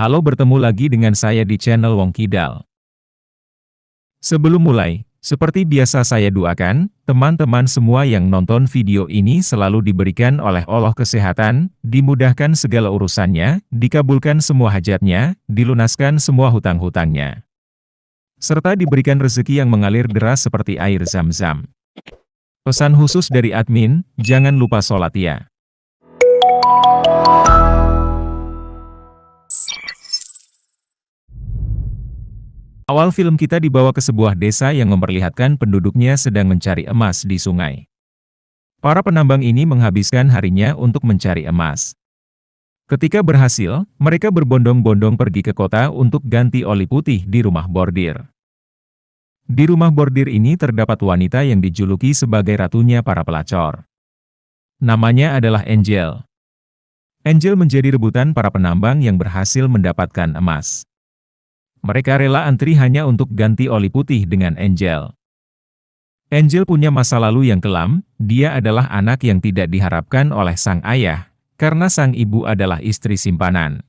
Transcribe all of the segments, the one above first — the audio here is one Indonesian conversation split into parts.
Halo, bertemu lagi dengan saya di channel Wong Kidal. Sebelum mulai, seperti biasa saya doakan, teman-teman semua yang nonton video ini selalu diberikan oleh Allah kesehatan, dimudahkan segala urusannya, dikabulkan semua hajatnya, dilunaskan semua hutang-hutangnya, serta diberikan rezeki yang mengalir deras seperti air zam-zam. Pesan khusus dari admin, jangan lupa sholat ya. Awal film kita dibawa ke sebuah desa yang memperlihatkan penduduknya sedang mencari emas di sungai. Para penambang ini menghabiskan harinya untuk mencari emas. Ketika berhasil, mereka berbondong-bondong pergi ke kota untuk ganti oli putih di rumah bordir. Di rumah bordir ini terdapat wanita yang dijuluki sebagai ratunya para pelacor. Namanya adalah Angel. Angel menjadi rebutan para penambang yang berhasil mendapatkan emas. Mereka rela antri hanya untuk ganti oli putih dengan Angel. Angel punya masa lalu yang kelam, dia adalah anak yang tidak diharapkan oleh sang ayah, karena sang ibu adalah istri simpanan.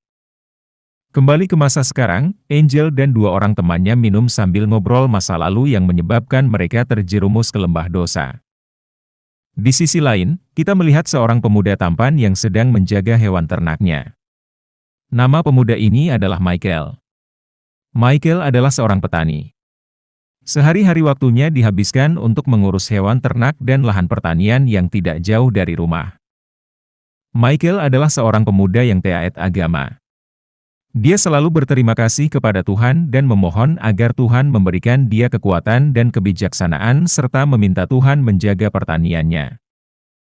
Kembali ke masa sekarang, Angel dan dua orang temannya minum sambil ngobrol masa lalu yang menyebabkan mereka terjerumus ke lembah dosa. Di sisi lain, kita melihat seorang pemuda tampan yang sedang menjaga hewan ternaknya. Nama pemuda ini adalah Michael. Michael adalah seorang petani. Sehari-hari waktunya dihabiskan untuk mengurus hewan ternak dan lahan pertanian yang tidak jauh dari rumah. Michael adalah seorang pemuda yang taat agama. Dia selalu berterima kasih kepada Tuhan dan memohon agar Tuhan memberikan dia kekuatan dan kebijaksanaan serta meminta Tuhan menjaga pertaniannya.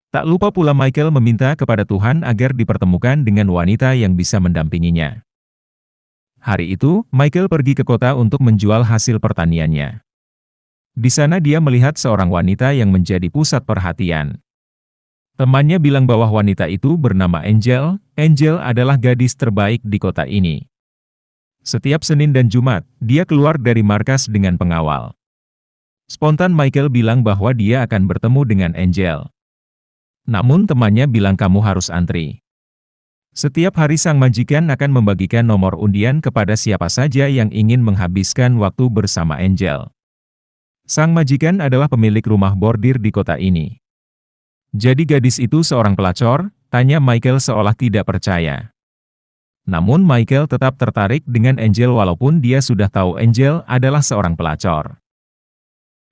Tak lupa pula Michael meminta kepada Tuhan agar dipertemukan dengan wanita yang bisa mendampinginya. Hari itu, Michael pergi ke kota untuk menjual hasil pertaniannya. Di sana dia melihat seorang wanita yang menjadi pusat perhatian. Temannya bilang bahwa wanita itu bernama Angel. Angel adalah gadis terbaik di kota ini. Setiap Senin dan Jumat, dia keluar dari markas dengan pengawal. Spontan Michael bilang bahwa dia akan bertemu dengan Angel. Namun temannya bilang kamu harus antri. Setiap hari sang majikan akan membagikan nomor undian kepada siapa saja yang ingin menghabiskan waktu bersama Angel. Sang majikan adalah pemilik rumah bordir di kota ini. Jadi gadis itu seorang pelacor? Tanya Michael seolah tidak percaya. Namun Michael tetap tertarik dengan Angel walaupun dia sudah tahu Angel adalah seorang pelacor.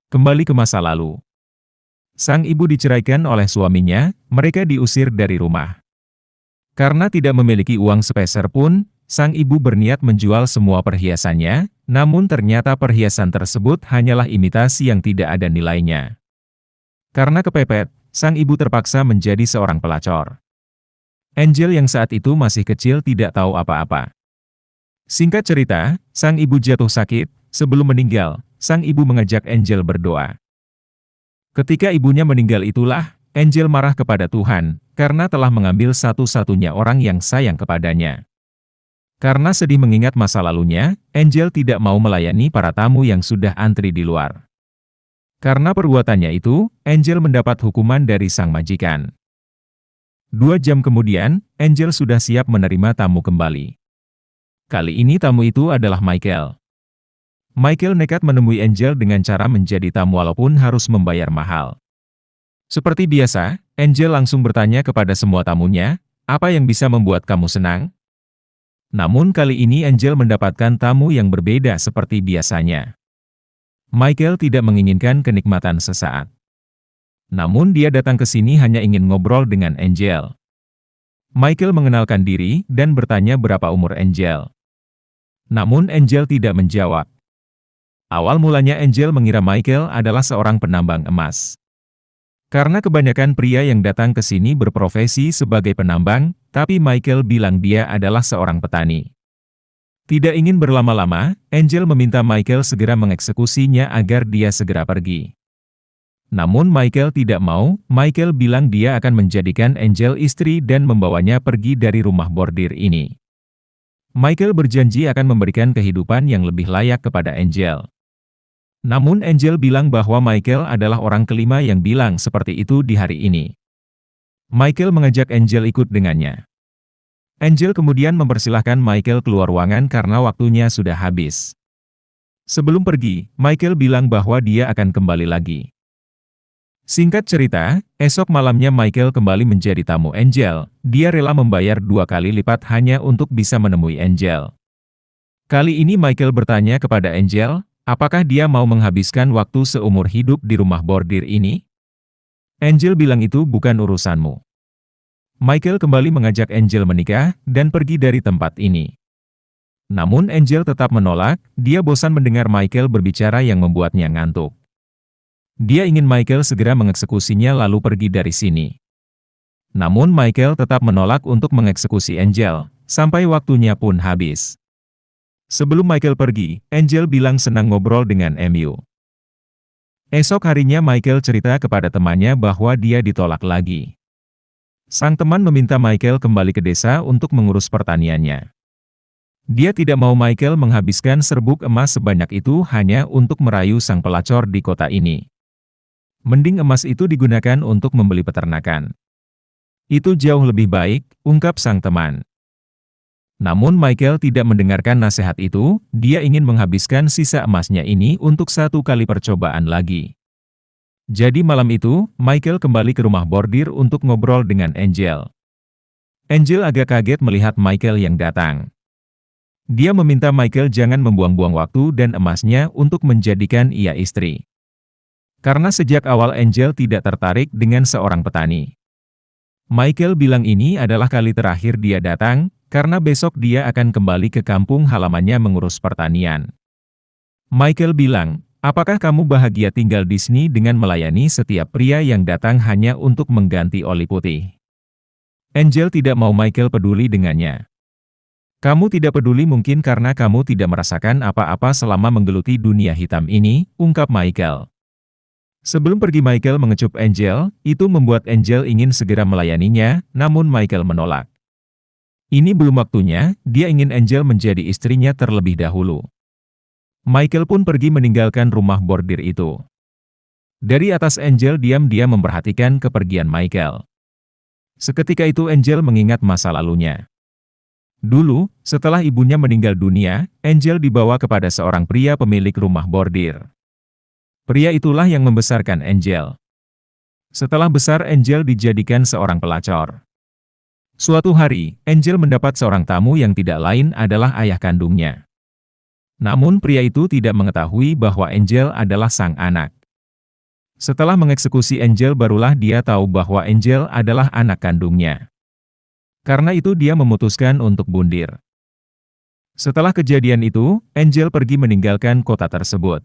Kembali ke masa lalu. Sang ibu diceraikan oleh suaminya, mereka diusir dari rumah. Karena tidak memiliki uang sepeser pun, sang ibu berniat menjual semua perhiasannya, namun ternyata perhiasan tersebut hanyalah imitasi yang tidak ada nilainya. Karena kepepet, sang ibu terpaksa menjadi seorang pelacor. Angel yang saat itu masih kecil tidak tahu apa-apa. Singkat cerita, sang ibu jatuh sakit. Sebelum meninggal, sang ibu mengajak Angel berdoa. Ketika ibunya meninggal itulah, Angel marah kepada Tuhan, karena telah mengambil satu-satunya orang yang sayang kepadanya. Karena sedih mengingat masa lalunya, Angel tidak mau melayani para tamu yang sudah antri di luar. Karena perbuatannya itu, Angel mendapat hukuman dari sang majikan. 2 jam kemudian, Angel sudah siap menerima tamu kembali. Kali ini tamu itu adalah Michael. Michael nekat menemui Angel dengan cara menjadi tamu walaupun harus membayar mahal. Seperti biasa, Angel langsung bertanya kepada semua tamunya, apa yang bisa membuat kamu senang? Namun kali ini Angel mendapatkan tamu yang berbeda seperti biasanya. Michael tidak menginginkan kenikmatan sesaat. Namun dia datang ke sini hanya ingin ngobrol dengan Angel. Michael mengenalkan diri dan bertanya berapa umur Angel. Namun Angel tidak menjawab. Awal mulanya Angel mengira Michael adalah seorang penambang emas. Karena kebanyakan pria yang datang ke sini berprofesi sebagai penambang, tapi Michael bilang dia adalah seorang petani. Tidak ingin berlama-lama, Angel meminta Michael segera mengeksekusinya agar dia segera pergi. Namun Michael tidak mau. Michael bilang dia akan menjadikan Angel istri dan membawanya pergi dari rumah bordir ini. Michael berjanji akan memberikan kehidupan yang lebih layak kepada Angel. Namun Angel bilang bahwa Michael adalah orang kelima yang bilang seperti itu di hari ini. Michael mengajak Angel ikut dengannya. Angel kemudian mempersilahkan Michael keluar ruangan karena waktunya sudah habis. Sebelum pergi, Michael bilang bahwa dia akan kembali lagi. Singkat cerita, esok malamnya Michael kembali menjadi tamu Angel. Dia rela membayar 2 kali lipat hanya untuk bisa menemui Angel. Kali ini Michael bertanya kepada Angel, apakah dia mau menghabiskan waktu seumur hidup di rumah bordir ini? Angel bilang itu bukan urusanmu. Michael kembali mengajak Angel menikah dan pergi dari tempat ini. Namun Angel tetap menolak, dia bosan mendengar Michael berbicara yang membuatnya ngantuk. Dia ingin Michael segera mengeksekusinya lalu pergi dari sini. Namun Michael tetap menolak untuk mengeksekusi Angel, sampai waktunya pun habis. Sebelum Michael pergi, Angel bilang senang ngobrol dengan MU. Esok harinya Michael cerita kepada temannya bahwa dia ditolak lagi. Sang teman meminta Michael kembali ke desa untuk mengurus pertaniannya. Dia tidak mau Michael menghabiskan serbuk emas sebanyak itu hanya untuk merayu sang pelacor di kota ini. Mending emas itu digunakan untuk membeli peternakan. Itu jauh lebih baik, ungkap sang teman. Namun Michael tidak mendengarkan nasihat itu, dia ingin menghabiskan sisa emasnya ini untuk 1 kali percobaan lagi. Jadi malam itu, Michael kembali ke rumah bordir untuk ngobrol dengan Angel. Angel agak kaget melihat Michael yang datang. Dia meminta Michael jangan membuang-buang waktu dan emasnya untuk menjadikan ia istri. Karena sejak awal Angel tidak tertarik dengan seorang petani. Michael bilang ini adalah kali terakhir dia datang, karena besok dia akan kembali ke kampung halamannya mengurus pertanian. Michael bilang, apakah kamu bahagia tinggal di sini dengan melayani setiap pria yang datang hanya untuk mengganti oli putih? Angel tidak mau Michael peduli dengannya. Kamu tidak peduli mungkin karena kamu tidak merasakan apa-apa selama menggeluti dunia hitam ini, ungkap Michael. Sebelum pergi Michael mengecup Angel, itu membuat Angel ingin segera melayaninya, namun Michael menolak. Ini belum waktunya, dia ingin Angel menjadi istrinya terlebih dahulu. Michael pun pergi meninggalkan rumah bordir itu. Dari atas Angel diam-diam memperhatikan kepergian Michael. Seketika itu Angel mengingat masa lalunya. Dulu, setelah ibunya meninggal dunia, Angel dibawa kepada seorang pria pemilik rumah bordir. Pria itulah yang membesarkan Angel. Setelah besar Angel dijadikan seorang pelacor. Suatu hari, Angel mendapat seorang tamu yang tidak lain adalah ayah kandungnya. Namun pria itu tidak mengetahui bahwa Angel adalah sang anak. Setelah mengeksekusi Angel barulah dia tahu bahwa Angel adalah anak kandungnya. Karena itu dia memutuskan untuk bundir. Setelah kejadian itu, Angel pergi meninggalkan kota tersebut.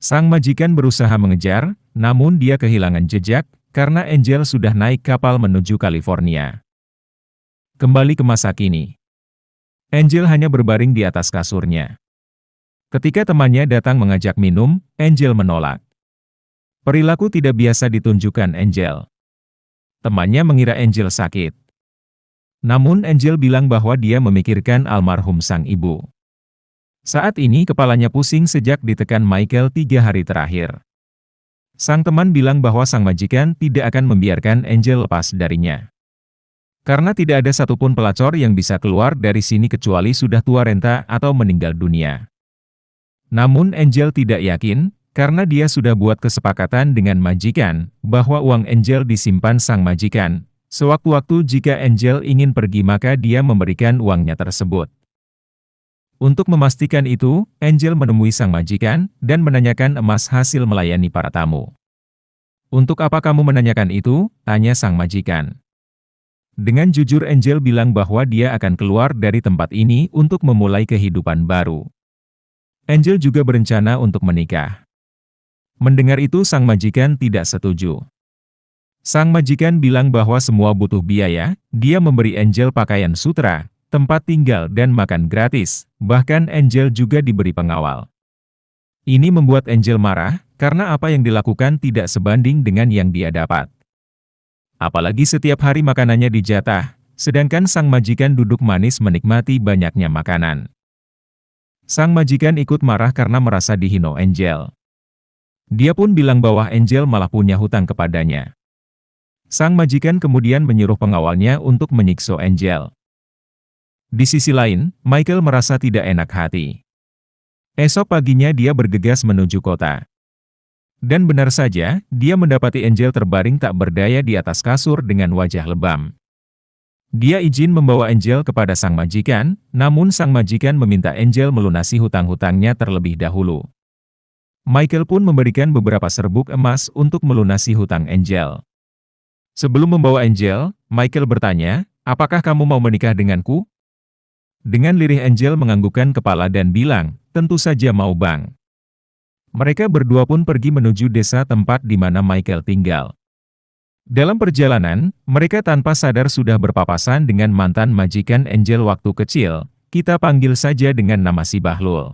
Sang majikan berusaha mengejar, namun dia kehilangan jejak, karena Angel sudah naik kapal menuju California. Kembali ke masa kini. Angel hanya berbaring di atas kasurnya. Ketika temannya datang mengajak minum, Angel menolak. Perilaku tidak biasa ditunjukkan Angel. Temannya mengira Angel sakit. Namun Angel bilang bahwa dia memikirkan almarhum sang ibu. Saat ini kepalanya pusing sejak ditekan Michael 3 hari terakhir. Sang teman bilang bahwa sang majikan tidak akan membiarkan Angel lepas darinya. Karena tidak ada satupun pelacor yang bisa keluar dari sini kecuali sudah tua renta atau meninggal dunia. Namun Angel tidak yakin, karena dia sudah buat kesepakatan dengan majikan, bahwa uang Angel disimpan sang majikan. Sewaktu-waktu jika Angel ingin pergi maka dia memberikan uangnya tersebut. Untuk memastikan itu, Angel menemui sang majikan, dan menanyakan emas hasil melayani para tamu. Untuk apa kamu menanyakan itu? Tanya sang majikan. Dengan jujur Angel bilang bahwa dia akan keluar dari tempat ini untuk memulai kehidupan baru. Angel juga berencana untuk menikah. Mendengar itu sang majikan tidak setuju. Sang majikan bilang bahwa semua butuh biaya, dia memberi Angel pakaian sutra, tempat tinggal dan makan gratis, bahkan Angel juga diberi pengawal. Ini membuat Angel marah, karena apa yang dilakukan tidak sebanding dengan yang dia dapat. Apalagi setiap hari makanannya dijatah, sedangkan sang majikan duduk manis menikmati banyaknya makanan. Sang majikan ikut marah karena merasa dihina Angel. Dia pun bilang bahwa Angel malah punya hutang kepadanya. Sang majikan kemudian menyuruh pengawalnya untuk menyiksa Angel. Di sisi lain, Michael merasa tidak enak hati. Esok paginya dia bergegas menuju kota. Dan benar saja, dia mendapati Angel terbaring tak berdaya di atas kasur dengan wajah lebam. Dia izin membawa Angel kepada sang majikan, namun sang majikan meminta Angel melunasi hutang-hutangnya terlebih dahulu. Michael pun memberikan beberapa serbuk emas untuk melunasi hutang Angel. Sebelum membawa Angel, Michael bertanya, "Apakah kamu mau menikah denganku?" Dengan lirih Angel menganggukkan kepala dan bilang, "Tentu saja mau, Bang." Mereka berdua pun pergi menuju desa tempat di mana Michael tinggal. Dalam perjalanan, mereka tanpa sadar sudah berpapasan dengan mantan majikan Angel waktu kecil, kita panggil saja dengan nama si Bahlul.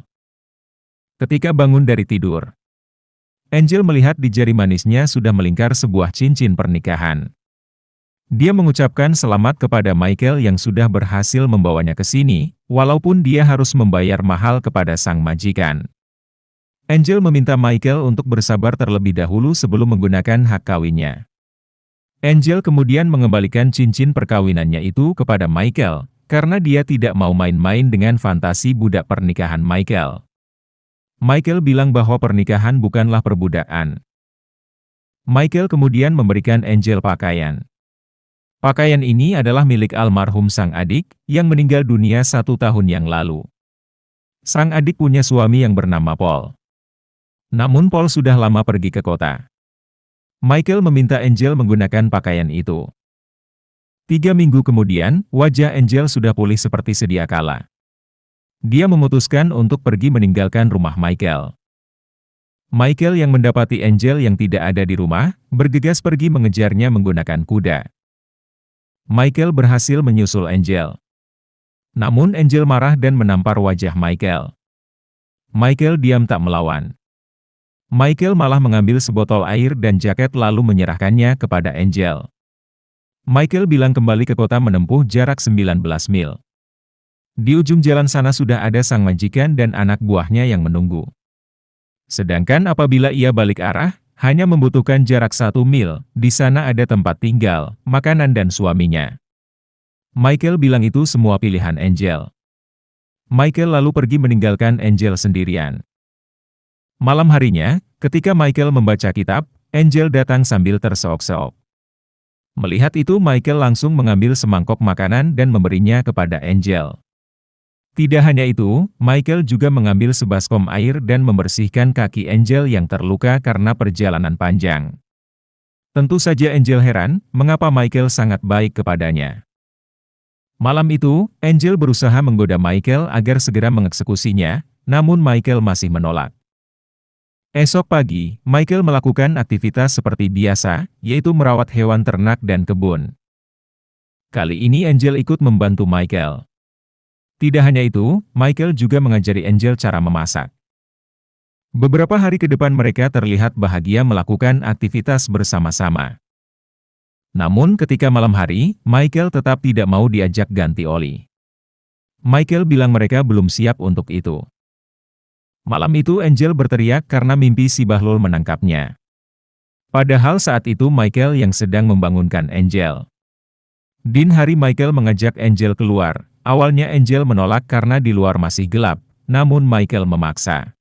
Ketika bangun dari tidur, Angel melihat di jari manisnya sudah melingkar sebuah cincin pernikahan. Dia mengucapkan selamat kepada Michael yang sudah berhasil membawanya ke sini, walaupun dia harus membayar mahal kepada sang majikan. Angel meminta Michael untuk bersabar terlebih dahulu sebelum menggunakan hak kawinnya. Angel kemudian mengembalikan cincin perkawinannya itu kepada Michael, karena dia tidak mau main-main dengan fantasi budak pernikahan Michael. Michael bilang bahwa pernikahan bukanlah perbudakan. Michael kemudian memberikan Angel pakaian. Pakaian ini adalah milik almarhum sang adik, yang meninggal dunia 1 tahun yang lalu. Sang adik punya suami yang bernama Paul. Namun Paul sudah lama pergi ke kota. Michael meminta Angel menggunakan pakaian itu. 3 minggu kemudian, wajah Angel sudah pulih seperti sedia kala. Dia memutuskan untuk pergi meninggalkan rumah Michael. Michael yang mendapati Angel yang tidak ada di rumah, bergegas pergi mengejarnya menggunakan kuda. Michael berhasil menyusul Angel. Namun Angel marah dan menampar wajah Michael. Michael diam tak melawan. Michael malah mengambil sebotol air dan jaket lalu menyerahkannya kepada Angel. Michael bilang kembali ke kota menempuh jarak 19 mil. Di ujung jalan sana sudah ada sang majikan dan anak buahnya yang menunggu. Sedangkan apabila ia balik arah, hanya membutuhkan jarak 1 mil, di sana ada tempat tinggal, makanan dan suaminya. Michael bilang itu semua pilihan Angel. Michael lalu pergi meninggalkan Angel sendirian. Malam harinya, ketika Michael membaca kitab, Angel datang sambil terseok-seok. Melihat itu Michael langsung mengambil semangkok makanan dan memberinya kepada Angel. Tidak hanya itu, Michael juga mengambil sebaskom air dan membersihkan kaki Angel yang terluka karena perjalanan panjang. Tentu saja Angel heran, mengapa Michael sangat baik kepadanya. Malam itu, Angel berusaha menggoda Michael agar segera mengeksekusinya, namun Michael masih menolak. Esok pagi, Michael melakukan aktivitas seperti biasa, yaitu merawat hewan ternak dan kebun. Kali ini Angel ikut membantu Michael. Tidak hanya itu, Michael juga mengajari Angel cara memasak. Beberapa hari ke depan mereka terlihat bahagia melakukan aktivitas bersama-sama. Namun ketika malam hari, Michael tetap tidak mau diajak ganti oli. Michael bilang mereka belum siap untuk itu. Malam itu Angel berteriak karena mimpi si Bahlul menangkapnya. Padahal saat itu Michael yang sedang membangunkan Angel. Din hari Michael mengajak Angel keluar. Awalnya Angel menolak karena di luar masih gelap, namun Michael memaksa.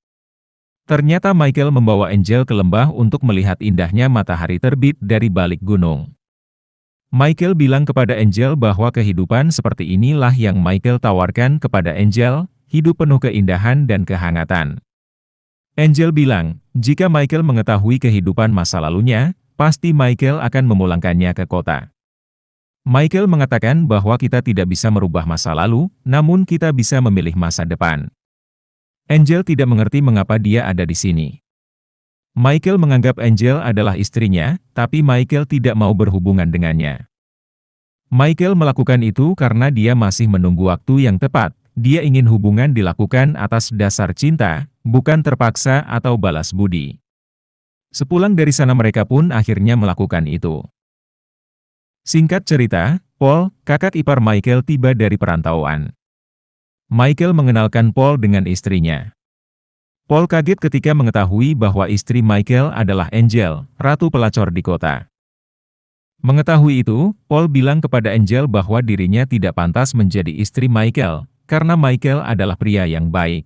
Ternyata Michael membawa Angel ke lembah untuk melihat indahnya matahari terbit dari balik gunung. Michael bilang kepada Angel bahwa kehidupan seperti inilah yang Michael tawarkan kepada Angel, hidup penuh keindahan dan kehangatan. Angel bilang, jika Michael mengetahui kehidupan masa lalunya, pasti Michael akan memulangkannya ke kota. Michael mengatakan bahwa kita tidak bisa merubah masa lalu, namun kita bisa memilih masa depan. Angel tidak mengerti mengapa dia ada di sini. Michael menganggap Angel adalah istrinya, tapi Michael tidak mau berhubungan dengannya. Michael melakukan itu karena dia masih menunggu waktu yang tepat. Dia ingin hubungan dilakukan atas dasar cinta, bukan terpaksa atau balas budi. Sepulang dari sana mereka pun akhirnya melakukan itu. Singkat cerita, Paul, kakak ipar Michael tiba dari perantauan. Michael mengenalkan Paul dengan istrinya. Paul kaget ketika mengetahui bahwa istri Michael adalah Angel, ratu pelacur di kota. Mengetahui itu, Paul bilang kepada Angel bahwa dirinya tidak pantas menjadi istri Michael, karena Michael adalah pria yang baik.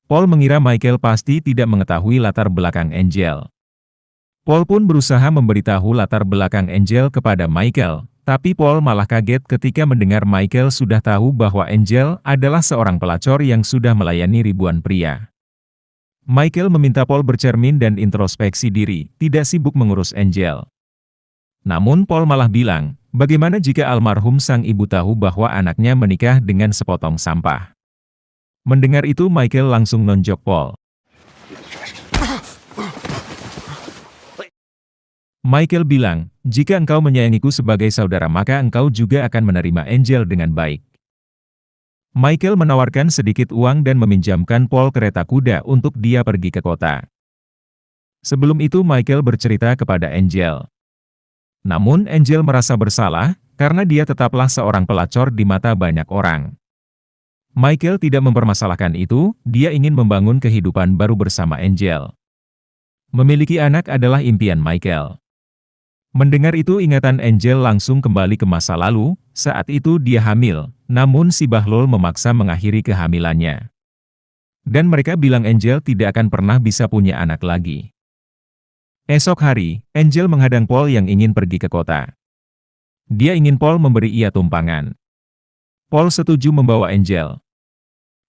Paul mengira Michael pasti tidak mengetahui latar belakang Angel. Paul pun berusaha memberitahu latar belakang Angel kepada Michael, tapi Paul malah kaget ketika mendengar Michael sudah tahu bahwa Angel adalah seorang pelacur yang sudah melayani ribuan pria. Michael meminta Paul bercermin dan introspeksi diri, tidak sibuk mengurus Angel. Namun Paul malah bilang, bagaimana jika almarhum sang ibu tahu bahwa anaknya menikah dengan sepotong sampah? Mendengar itu Michael langsung nonjok Paul. Michael bilang, jika engkau menyayangiku sebagai saudara maka engkau juga akan menerima Angel dengan baik. Michael menawarkan sedikit uang dan meminjamkan Paul kereta kuda untuk dia pergi ke kota. Sebelum itu Michael bercerita kepada Angel. Namun Angel merasa bersalah, karena dia tetaplah seorang pelacur di mata banyak orang. Michael tidak mempermasalahkan itu, dia ingin membangun kehidupan baru bersama Angel. Memiliki anak adalah impian Michael. Mendengar itu ingatan Angel langsung kembali ke masa lalu, saat itu dia hamil, namun si Bahlul memaksa mengakhiri kehamilannya. Dan mereka bilang Angel tidak akan pernah bisa punya anak lagi. Esok hari, Angel menghadang Paul yang ingin pergi ke kota. Dia ingin Paul memberi ia tumpangan. Paul setuju membawa Angel.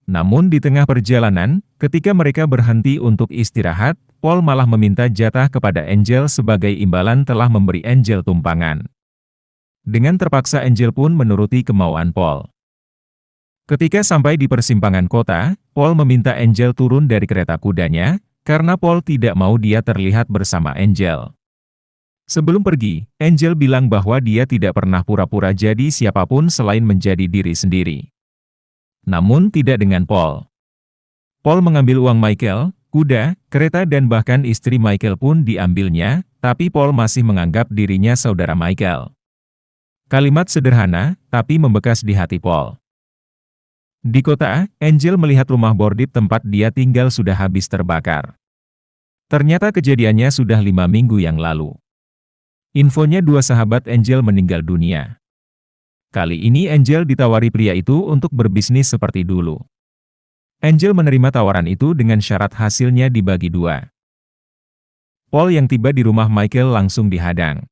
Namun di tengah perjalanan, ketika mereka berhenti untuk istirahat, Paul malah meminta jatah kepada Angel sebagai imbalan telah memberi Angel tumpangan. Dengan terpaksa Angel pun menuruti kemauan Paul. Ketika sampai di persimpangan kota, Paul meminta Angel turun dari kereta kudanya, karena Paul tidak mau dia terlihat bersama Angel. Sebelum pergi, Angel bilang bahwa dia tidak pernah pura-pura jadi siapapun selain menjadi diri sendiri. Namun tidak dengan Paul. Paul mengambil uang Michael, kuda, kereta dan bahkan istri Michael pun diambilnya, tapi Paul masih menganggap dirinya saudara Michael. Kalimat sederhana, tapi membekas di hati Paul. Di kota, Angel melihat rumah bordib tempat dia tinggal sudah habis terbakar. Ternyata kejadiannya sudah 5 minggu yang lalu. Infonya 2 sahabat Angel meninggal dunia. Kali ini Angel ditawari pria itu untuk berbisnis seperti dulu. Angel menerima tawaran itu dengan syarat hasilnya dibagi 2. Paul yang tiba di rumah Michael langsung dihadang.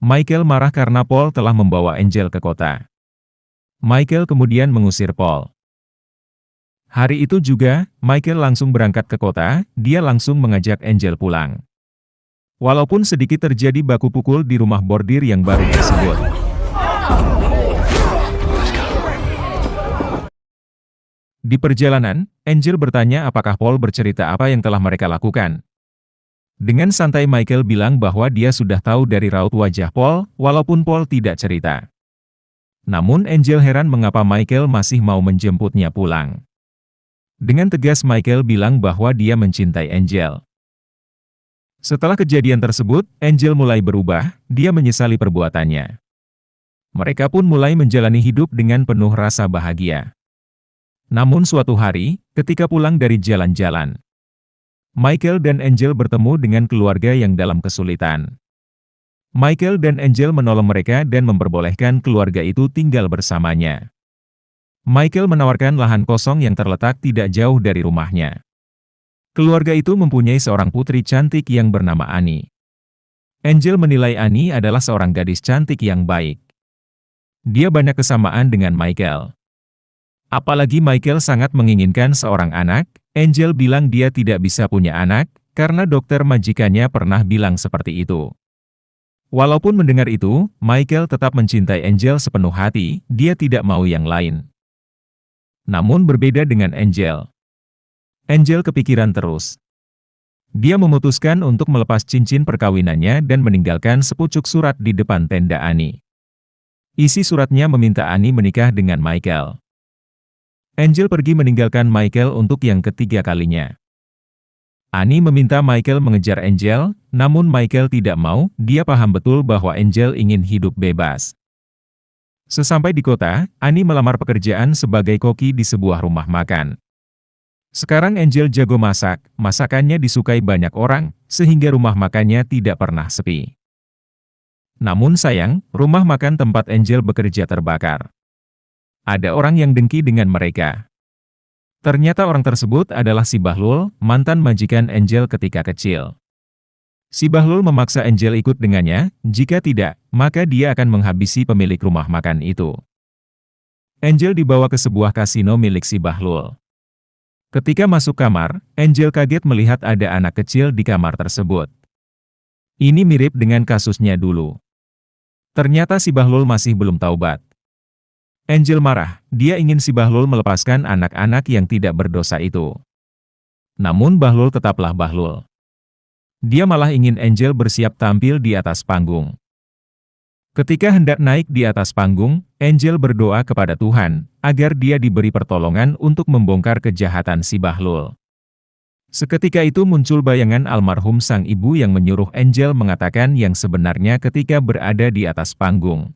Michael marah karena Paul telah membawa Angel ke kota. Michael kemudian mengusir Paul. Hari itu juga, Michael langsung berangkat ke kota, dia langsung mengajak Angel pulang. Walaupun sedikit terjadi baku pukul di rumah bordir yang baru tersebut. Di perjalanan, Angel bertanya apakah Paul bercerita apa yang telah mereka lakukan. Dengan santai Michael bilang bahwa dia sudah tahu dari raut wajah Paul, walaupun Paul tidak cerita. Namun Angel heran mengapa Michael masih mau menjemputnya pulang. Dengan tegas Michael bilang bahwa dia mencintai Angel. Setelah kejadian tersebut, Angel mulai berubah, dia menyesali perbuatannya. Mereka pun mulai menjalani hidup dengan penuh rasa bahagia. Namun suatu hari, ketika pulang dari jalan-jalan, Michael dan Angel bertemu dengan keluarga yang dalam kesulitan. Michael dan Angel menolong mereka dan memperbolehkan keluarga itu tinggal bersamanya. Michael menawarkan lahan kosong yang terletak tidak jauh dari rumahnya. Keluarga itu mempunyai seorang putri cantik yang bernama Annie. Angel menilai Annie adalah seorang gadis cantik yang baik. Dia banyak kesamaan dengan Michael. Apalagi Michael sangat menginginkan seorang anak, Angel bilang dia tidak bisa punya anak, karena dokter majikannya pernah bilang seperti itu. Walaupun mendengar itu, Michael tetap mencintai Angel sepenuh hati, dia tidak mau yang lain. Namun berbeda dengan Angel. Angel kepikiran terus. Dia memutuskan untuk melepas cincin perkawinannya dan meninggalkan sepucuk surat di depan tenda Annie. Isi suratnya meminta Annie menikah dengan Michael. Angel pergi meninggalkan Michael untuk yang ketiga kalinya. Annie meminta Michael mengejar Angel, namun Michael tidak mau, dia paham betul bahwa Angel ingin hidup bebas. Sesampai di kota, Annie melamar pekerjaan sebagai koki di sebuah rumah makan. Sekarang Angel jago masak, masakannya disukai banyak orang, sehingga rumah makannya tidak pernah sepi. Namun sayang, rumah makan tempat Angel bekerja terbakar. Ada orang yang dengki dengan mereka. Ternyata orang tersebut adalah si Bahlul, mantan majikan Angel ketika kecil. Si Bahlul memaksa Angel ikut dengannya, jika tidak, maka dia akan menghabisi pemilik rumah makan itu. Angel dibawa ke sebuah kasino milik si Bahlul. Ketika masuk kamar, Angel kaget melihat ada anak kecil di kamar tersebut. Ini mirip dengan kasusnya dulu. Ternyata si Bahlul masih belum taubat. Angel marah, dia ingin si Bahlul melepaskan anak-anak yang tidak berdosa itu. Namun Bahlul tetaplah Bahlul. Dia malah ingin Angel bersiap tampil di atas panggung. Ketika hendak naik di atas panggung, Angel berdoa kepada Tuhan, agar dia diberi pertolongan untuk membongkar kejahatan si Bahlul. Seketika itu muncul bayangan almarhum sang ibu yang menyuruh Angel mengatakan yang sebenarnya ketika berada di atas panggung.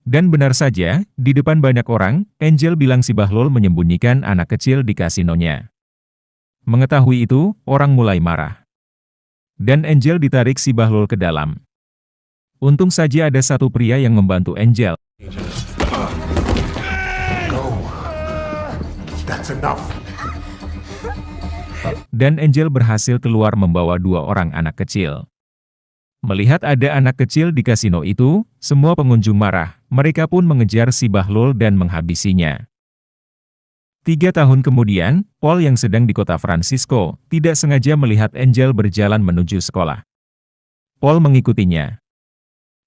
Dan benar saja, di depan banyak orang, Angel bilang si Bahlul menyembunyikan anak kecil di kasinonya. Mengetahui itu, orang mulai marah. Dan Angel ditarik si Bahlul ke dalam. Untung saja ada satu pria yang membantu Angel. No. That's enough. Dan Angel berhasil keluar membawa 2 orang anak kecil. Melihat ada anak kecil di kasino itu, semua pengunjung marah, mereka pun mengejar si Bahlul dan menghabisinya. 3 tahun kemudian, Paul yang sedang di kota Francisco, tidak sengaja melihat Angel berjalan menuju sekolah. Paul mengikutinya.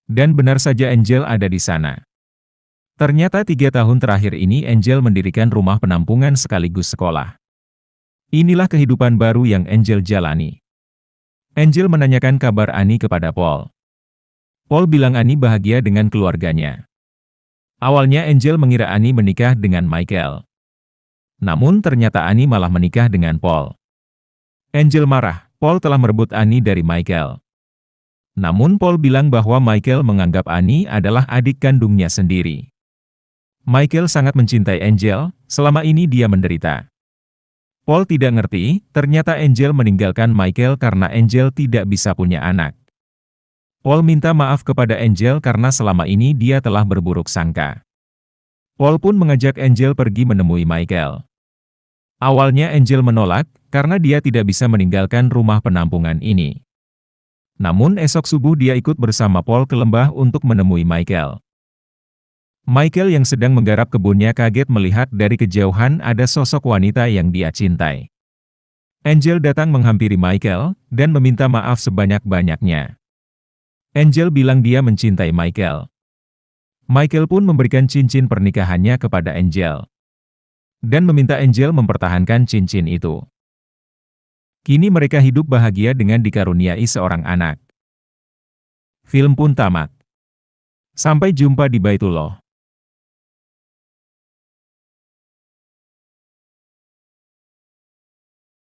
Dan benar saja Angel ada di sana. Ternyata 3 tahun terakhir ini Angel mendirikan rumah penampungan sekaligus sekolah. Inilah kehidupan baru yang Angel jalani. Angel menanyakan kabar Annie kepada Paul. Paul bilang Annie bahagia dengan keluarganya. Awalnya Angel mengira Annie menikah dengan Michael. Namun ternyata Annie malah menikah dengan Paul. Angel marah, Paul telah merebut Annie dari Michael. Namun Paul bilang bahwa Michael menganggap Annie adalah adik kandungnya sendiri. Michael sangat mencintai Angel, selama ini dia menderita. Paul tidak ngerti, ternyata Angel meninggalkan Michael karena Angel tidak bisa punya anak. Paul minta maaf kepada Angel karena selama ini dia telah berburuk sangka. Paul pun mengajak Angel pergi menemui Michael. Awalnya Angel menolak, karena dia tidak bisa meninggalkan rumah penampungan ini. Namun esok subuh dia ikut bersama Paul ke lembah untuk menemui Michael. Michael yang sedang menggarap kebunnya kaget melihat dari kejauhan ada sosok wanita yang dia cintai. Angel datang menghampiri Michael, dan meminta maaf sebanyak-banyaknya. Angel bilang dia mencintai Michael. Michael pun memberikan cincin pernikahannya kepada Angel. Dan meminta Angel mempertahankan cincin itu. Kini mereka hidup bahagia dengan dikaruniai seorang anak. Film pun tamat. Sampai jumpa di Baitullah.